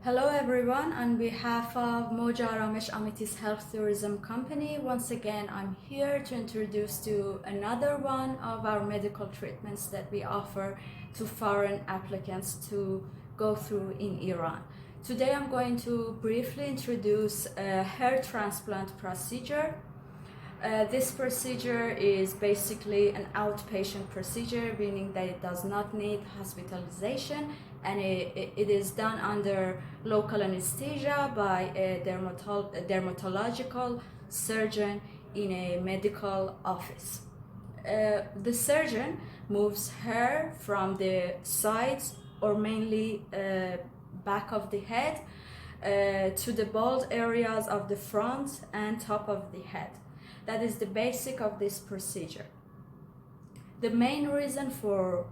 Hello everyone, on behalf of Moja Ramesh Amity's Health Tourism Company, once again I'm here to introduce to another one of our medical treatments that we offer to foreign applicants to go through in Iran. Today I'm going to briefly introduce a hair transplant procedure. This procedure is basically an outpatient procedure, meaning that it does not need hospitalization, and it is done under local anesthesia by a dermatological surgeon in a medical office. The surgeon moves hair from the sides or mainly back of the head to the bald areas of the front and top of the head. That is the basic of this procedure. The main reason for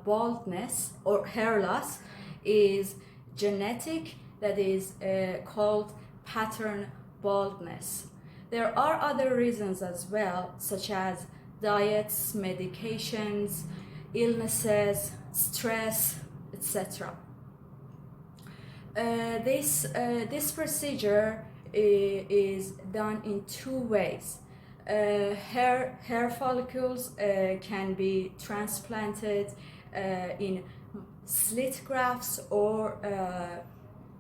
baldness or hair loss is genetic, that is called pattern baldness. There are other reasons as well, such as diets, medications, illnesses, stress, etc. This procedure is done in two ways. Hair follicles can be transplanted in slit grafts or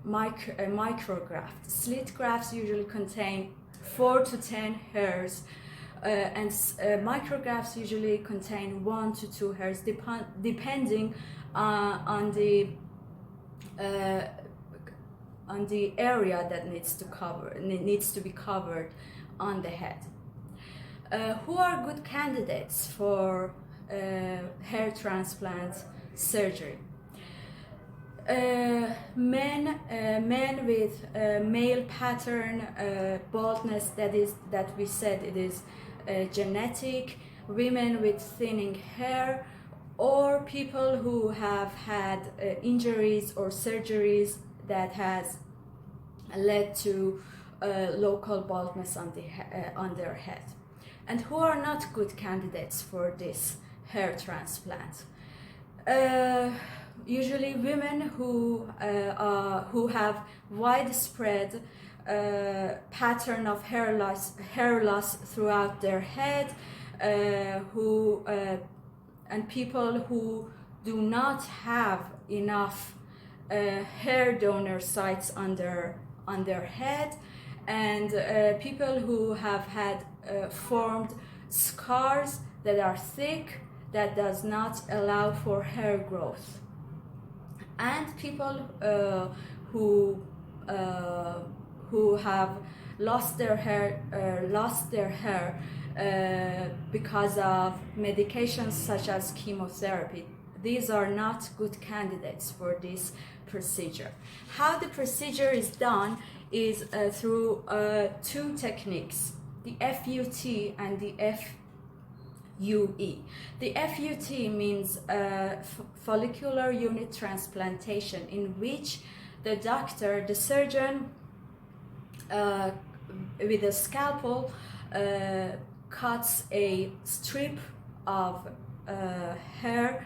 micrografts. Slit grafts usually contain 4 to 10 hairs, and micrografts usually contain 1 to 2 hairs, depending on the area that needs to be covered on the head. Who are good candidates for hair transplant surgery? Men with male pattern baldness, that we said it is genetic, women with thinning hair, or people who have had injuries or surgeries that has led to local baldness on their head. And who are not good candidates for this hair transplant? Usually women who have widespread pattern of hair loss throughout their head, and people who do not have enough hair donor sites on their head, and people who have had formed scars that are thick, that does not allow for hair growth, and people who have lost their hair because of medications such as chemotherapy. These are not good candidates for this procedure. How the procedure is done is through two techniques, the FUT and the FUE. The FUT means follicular unit transplantation, in which the surgeon with a scalpel cuts a strip of hair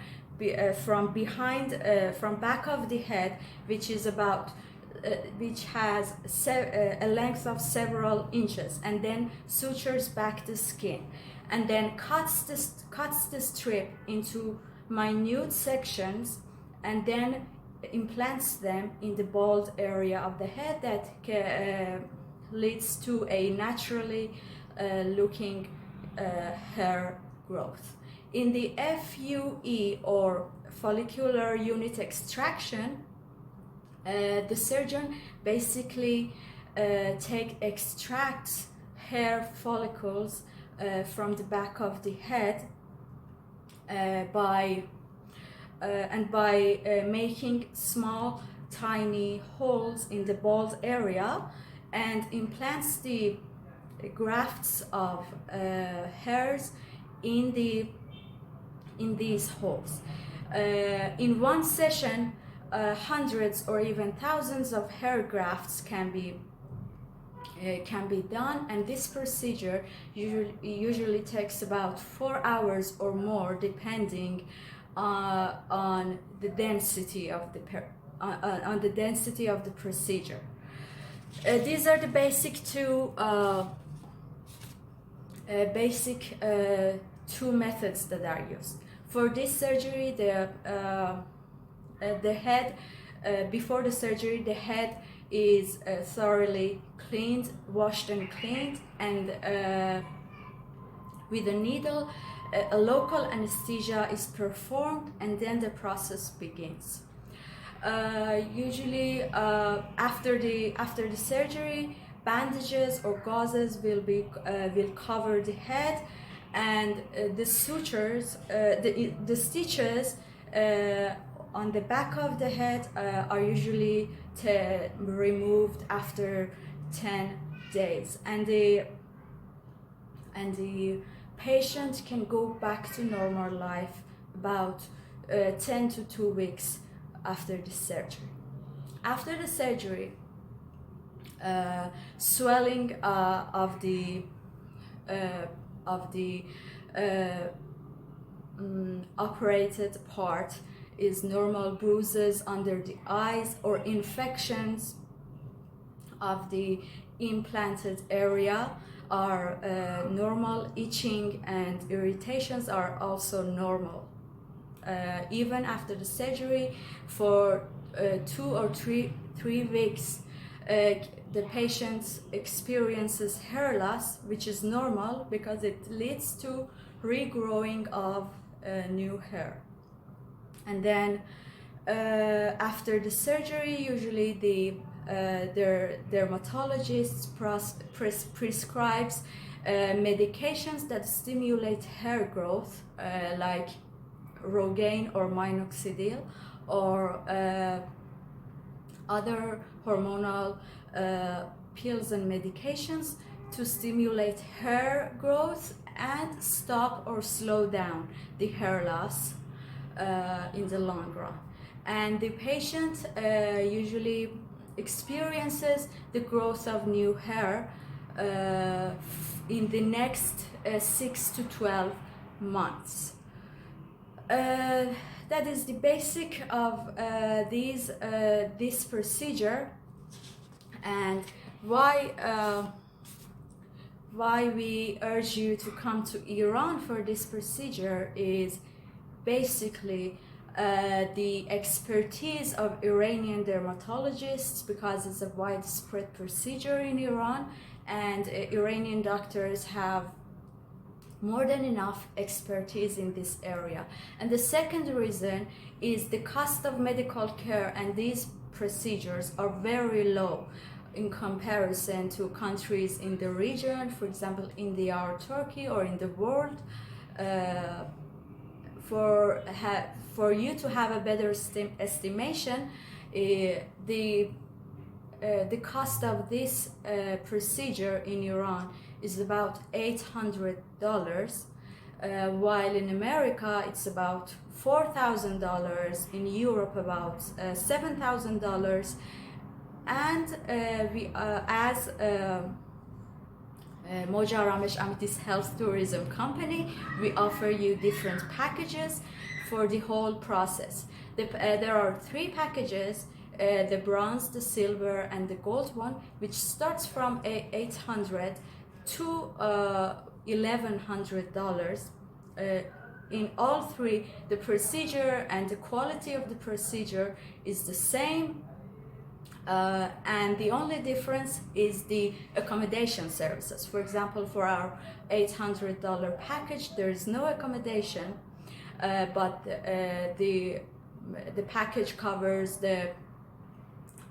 from back of the head, which has a length of several inches, and then sutures back the skin, and then cuts the strip into minute sections, and then implants them in the bald area of the head that leads to a naturally looking hair growth. In the FUE, or follicular unit extraction, the surgeon basically extracts hair follicles from the back of the head by making small tiny holes in the bald area, and implants the grafts of hairs in these holes. In one session, hundreds or even thousands of hair grafts can be done, and this procedure usually takes about 4 hours or more, depending on the density of the on the density of the procedure. These are the basic two methods that are used. For this surgery, the head, before the surgery, the head is thoroughly cleaned, washed and cleaned, and with a needle, a local anesthesia is performed, and then the process begins. Usually, after the surgery, bandages or gauzes will cover the head, and the sutures, the stitches on the back of the head are usually removed after 10 days, and the patient can go back to normal life about 10 to 2 weeks after the surgery. After the surgery, swelling of the operated part is normal. Bruises under the eyes or infections of the implanted area are normal. Itching and irritations are also normal. Even after the surgery, for 2 or 3 weeks, the patient experiences hair loss, which is normal because it leads to regrowing of new hair. And then after the surgery, usually their dermatologist prescribes medications that stimulate hair growth, like Rogaine or minoxidil, or other hormonal pills and medications to stimulate hair growth and stop or slow down the hair loss in the long run. And the patient usually experiences the growth of new hair in the next 6 to 12 months. That is the basic of this procedure, and why we urge you to come to Iran for this procedure is basically the expertise of Iranian dermatologists, because it's a widespread procedure in Iran, and Iranian doctors have more than enough expertise in this area. And the second reason is the cost of medical care, and these procedures are very low in comparison to countries in the region, for example India or Turkey, or in the world. For you to have a better estimation, the cost of this procedure in Iran is about $800, while in America it's about $4,000, in Europe about $7,000, and we as Moja Ramesh Amity's health tourism company, we offer you different packages for the whole process. There are 3 packages, the bronze, the silver, and the gold one, which starts from $800 to $1,100. In all 3, the procedure and the quality of the procedure is the same, and the only difference is the accommodation services. For example, for our $800 package, there is no accommodation, but the package covers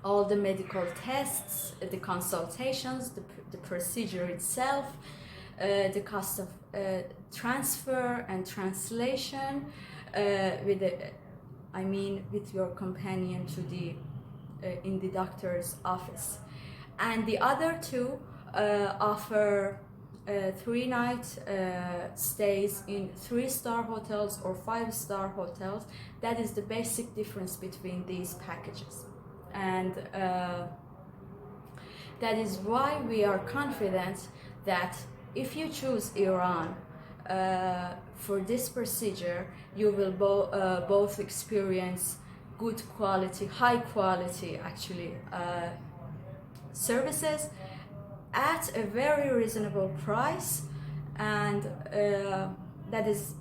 all the medical tests, the consultations, the procedure itself, the cost of transfer and translation with your companion to in the doctor's office. And the other 2 offer 3-night stays in 3-star hotels or 5-star hotels. That is the basic difference between these packages, and that is why we are confident that if you choose Iran For this procedure, you will both experience good quality, high quality actually, services at a very reasonable price. And that is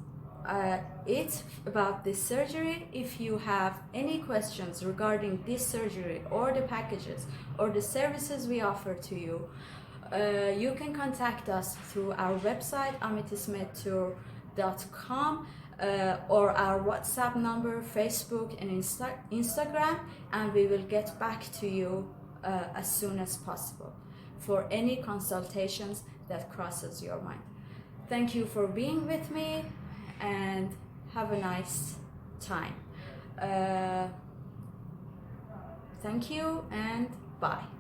it about this surgery. If you have any questions regarding this surgery or the packages or the services we offer to you, you can contact us through our website amitismedtour.com, or our WhatsApp number, Facebook and Instagram, and we will get back to you as soon as possible for any consultations that crosses your mind. Thank you for being with me and have a nice time. Thank you and bye.